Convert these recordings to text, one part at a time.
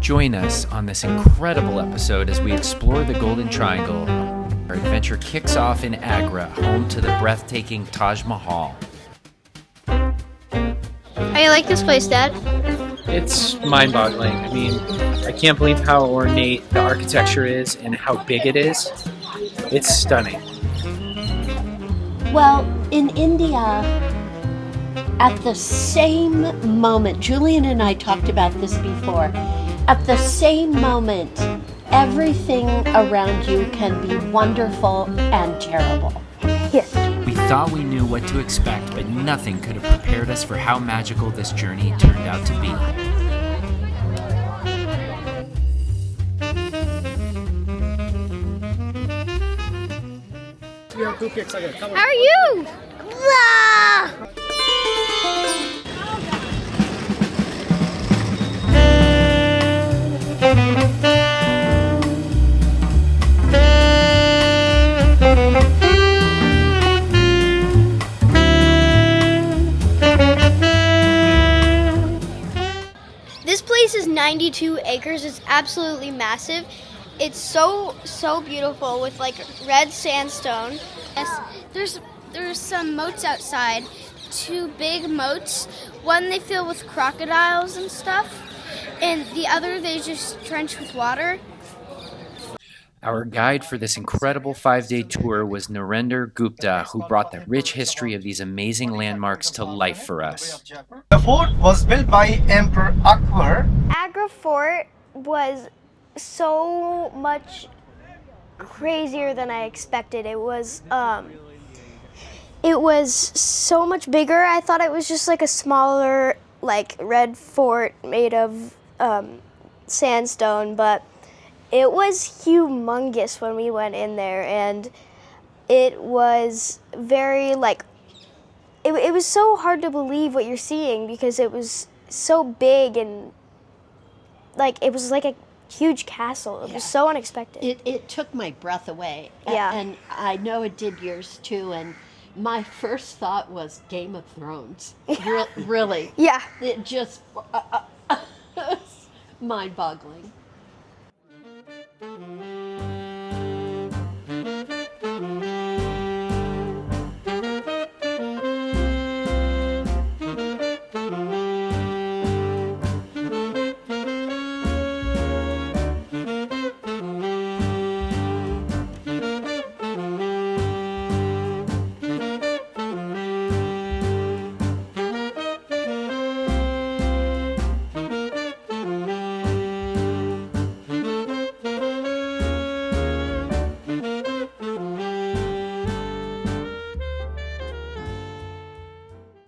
Join us on this incredible episode as we explore the Golden Triangle. Our adventure kicks off in Agra, home to the breathtaking Taj Mahal. How you like this place, Dad? It's mind-boggling. I mean, I can't believe how ornate the architecture is and how big it is. It's stunning. Well, in India, at the same moment, Julian and I talked about this before, at the same moment, everything around you can be wonderful and terrible. Yes. We thought we knew what to expect, but nothing could have prepared us for how magical this journey turned out to be. How are you? This place is 92 acres. It's absolutely massive. It's so beautiful with like red sandstone. Yes, there's some moats outside. 2 big moats. One they fill with crocodiles and stuff, and the other they just trench with water. Our guide for this incredible 5-day tour was Narendra Gupta, who brought the rich history of these amazing landmarks to life for us. The fort was built by Emperor Akbar. Agra Fort was so much crazier than I expected. It was so much bigger. I thought it was just like a smaller, like red fort made of sandstone, but it was humongous when we went in there, and it was very like it was so hard to believe what you're seeing because it was so big and like it was like a huge castle. It was so unexpected. It took my breath away. Yeah. And I know it did yours too. And my first thought was Game of Thrones. Really. Yeah. It just mind-boggling.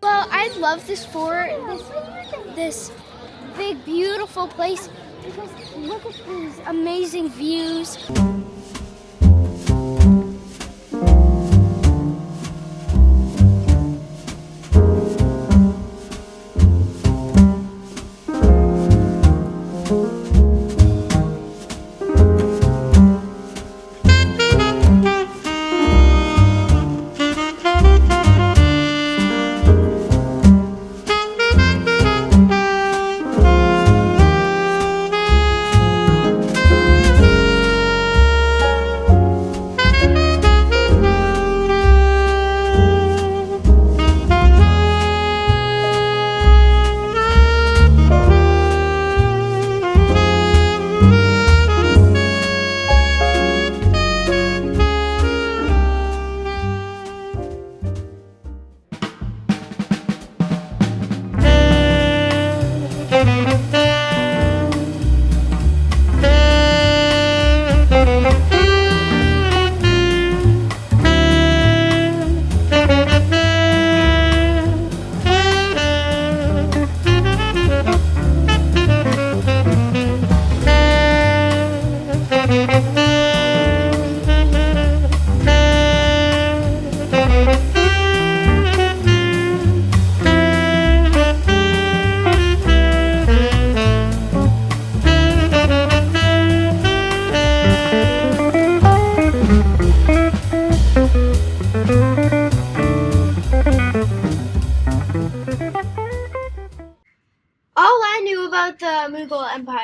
Well, I love this fort, this big, beautiful place, because look at these amazing views.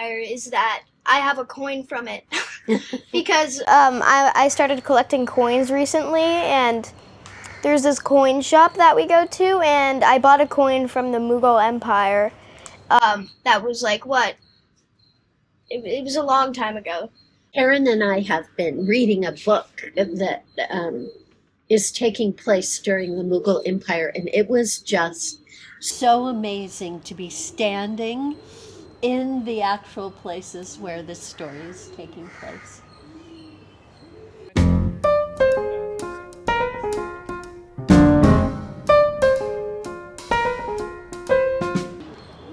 Empire is that I have a coin from it. Because I started collecting coins recently, and there's this coin shop that we go to, and I bought a coin from the Mughal Empire. That was like what? It was a long time ago. Erin and I have been reading a book that is taking place during the Mughal Empire, and it was just so amazing to be standing in the actual places where this story is taking place.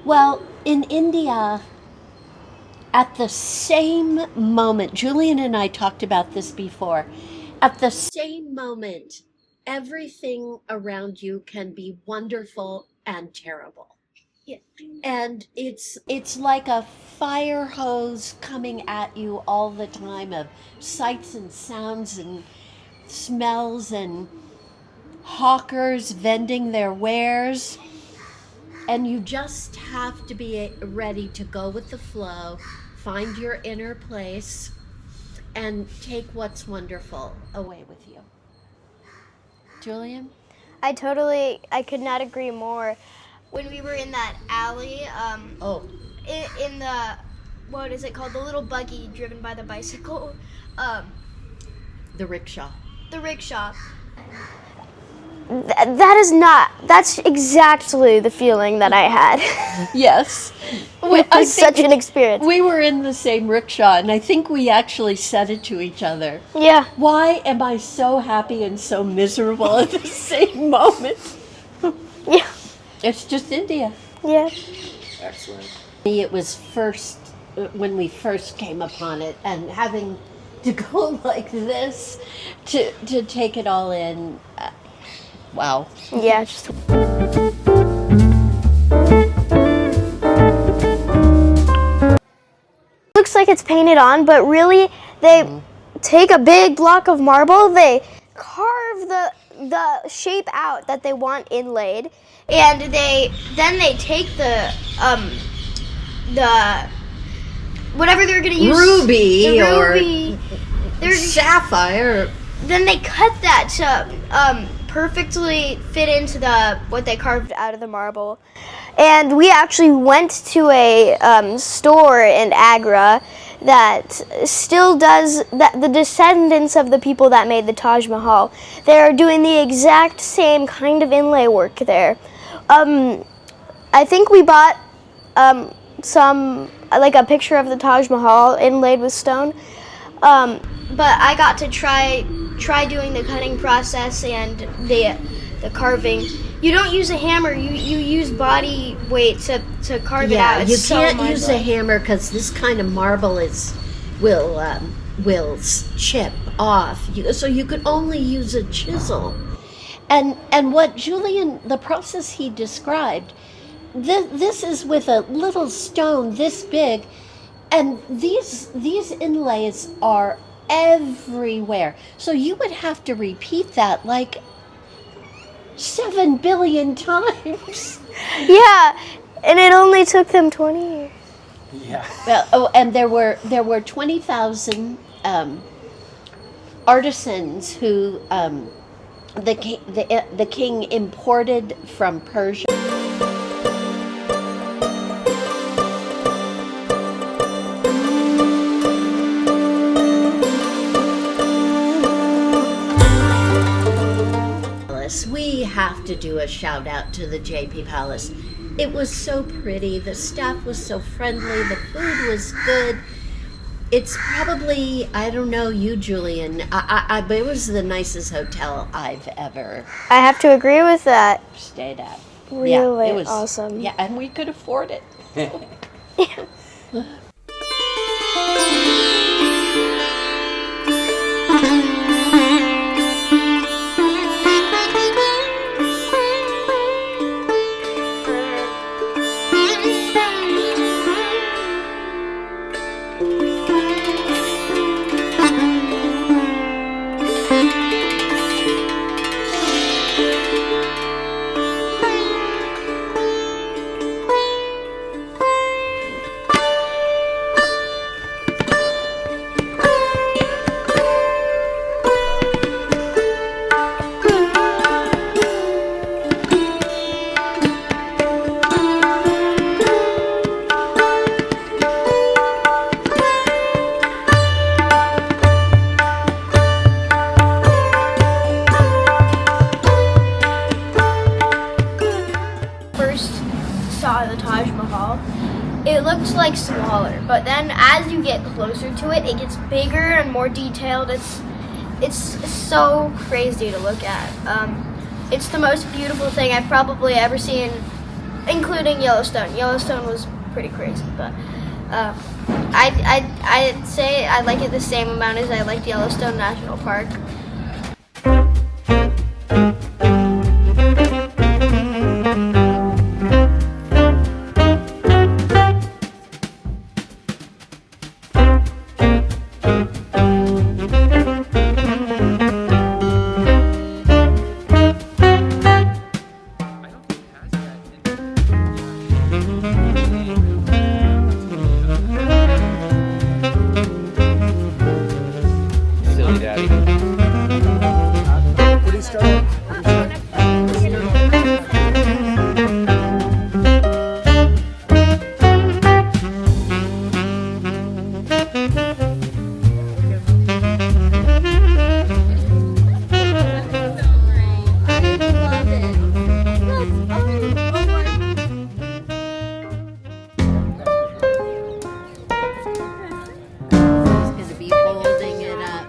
Well, in India, at the same moment, Julian and I talked about this before, at the same moment, everything around you can be wonderful and terrible. Yeah. And it's like a fire hose coming at you all the time of sights and sounds and smells and hawkers vending their wares. And you just have to be ready to go with the flow, find your inner place, and take what's wonderful away with you. Julian? I could not agree more. When we were in that alley, in the, what is it called? The little buggy driven by the bicycle. The rickshaw. The rickshaw. That's exactly the feeling that I had. Yes. It was such an experience. We were in the same rickshaw, and I think we actually said it to each other. Yeah. Why am I so happy and so miserable at the same moment? Yeah. It's just India. Yeah. Excellent. It was when we first came upon it, and having to go like this to take it all in. Wow. Yeah. Just. Looks like it's painted on, but really they take a big block of marble, they carve the shape out that they want inlaid, and then they take the whatever they're going to use, Ruby or sapphire. Then they cut that to perfectly fit into what they carved out of the marble. And we actually went to a store in Agra that still does that. The descendants of the people that made the Taj Mahal, they are doing the exact same kind of inlay work there. I think we bought a picture of the Taj Mahal inlaid with stone. But I got to try doing the cutting process and the carving. You don't use a hammer. You use body weight to carve it out. You can't use a hammer because this kind of marble will chip off. So you could only use a chisel. And what Julian, the process he described, this is with a little stone this big, and these inlays are everywhere. So you would have to repeat that like 7 billion times. Yeah, and it only took them 20 years. Yeah. Well, and there were 20,000 artisans who the king imported from Persia. We have to do a shout out to the JP Palace. It was so pretty. The staff was so friendly. The food was good. It's probably, I don't know you, Julian, but it was the nicest hotel I've ever I have to agree with that. stayed at. Really it was awesome. Yeah, and we could afford it. smaller. But then as you get closer to it, it gets bigger and more detailed. It's so crazy to look at. It's the most beautiful thing I've probably ever seen, including Yellowstone. Yellowstone was pretty crazy, but I'd say I like it the same amount as I liked Yellowstone National Park. Silly daddy. Gonna be holding it up.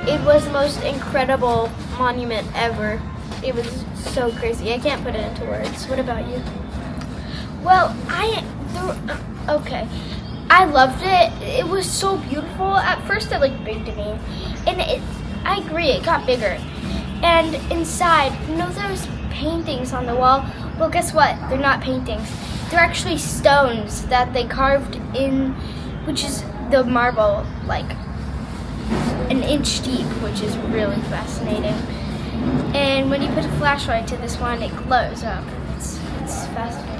It was the most incredible monument ever. It was so crazy. I can't put it into words. What about you? Well, okay. I loved it. It was so beautiful. At first it looked big to me. And I agree, it got bigger. And inside, those paintings on the wall? Well, guess what? They're not paintings. They're actually stones that they carved in, which is the marble, like an inch deep, which is really fascinating. And when you put a flashlight to this one, it glows up. It's fascinating.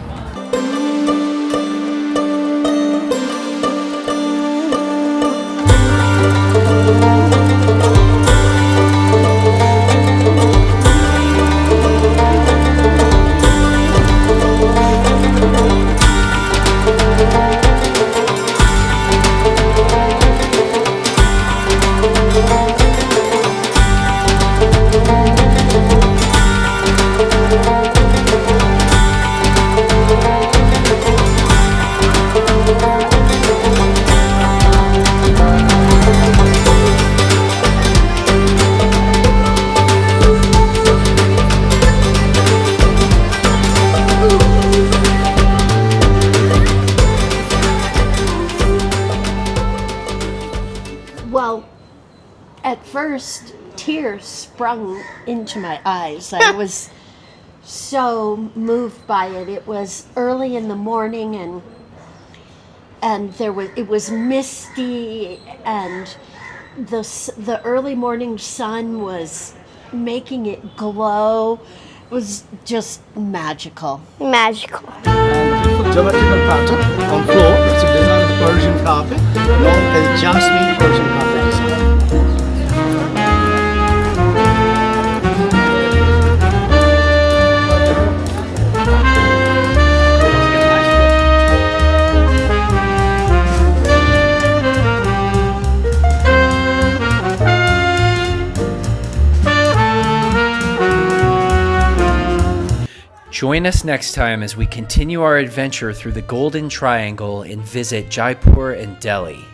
Well, at first, tears sprung into my eyes. I was so moved by it. It was early in the morning, and it was misty, and the early morning sun was making it glow. It was just magical. Magical. Beautiful geometrical pattern on floor. It's a design of Persian carpet, known as jasmine Persian carpet design. Join us next time as we continue our adventure through the Golden Triangle and visit Jaipur and Delhi.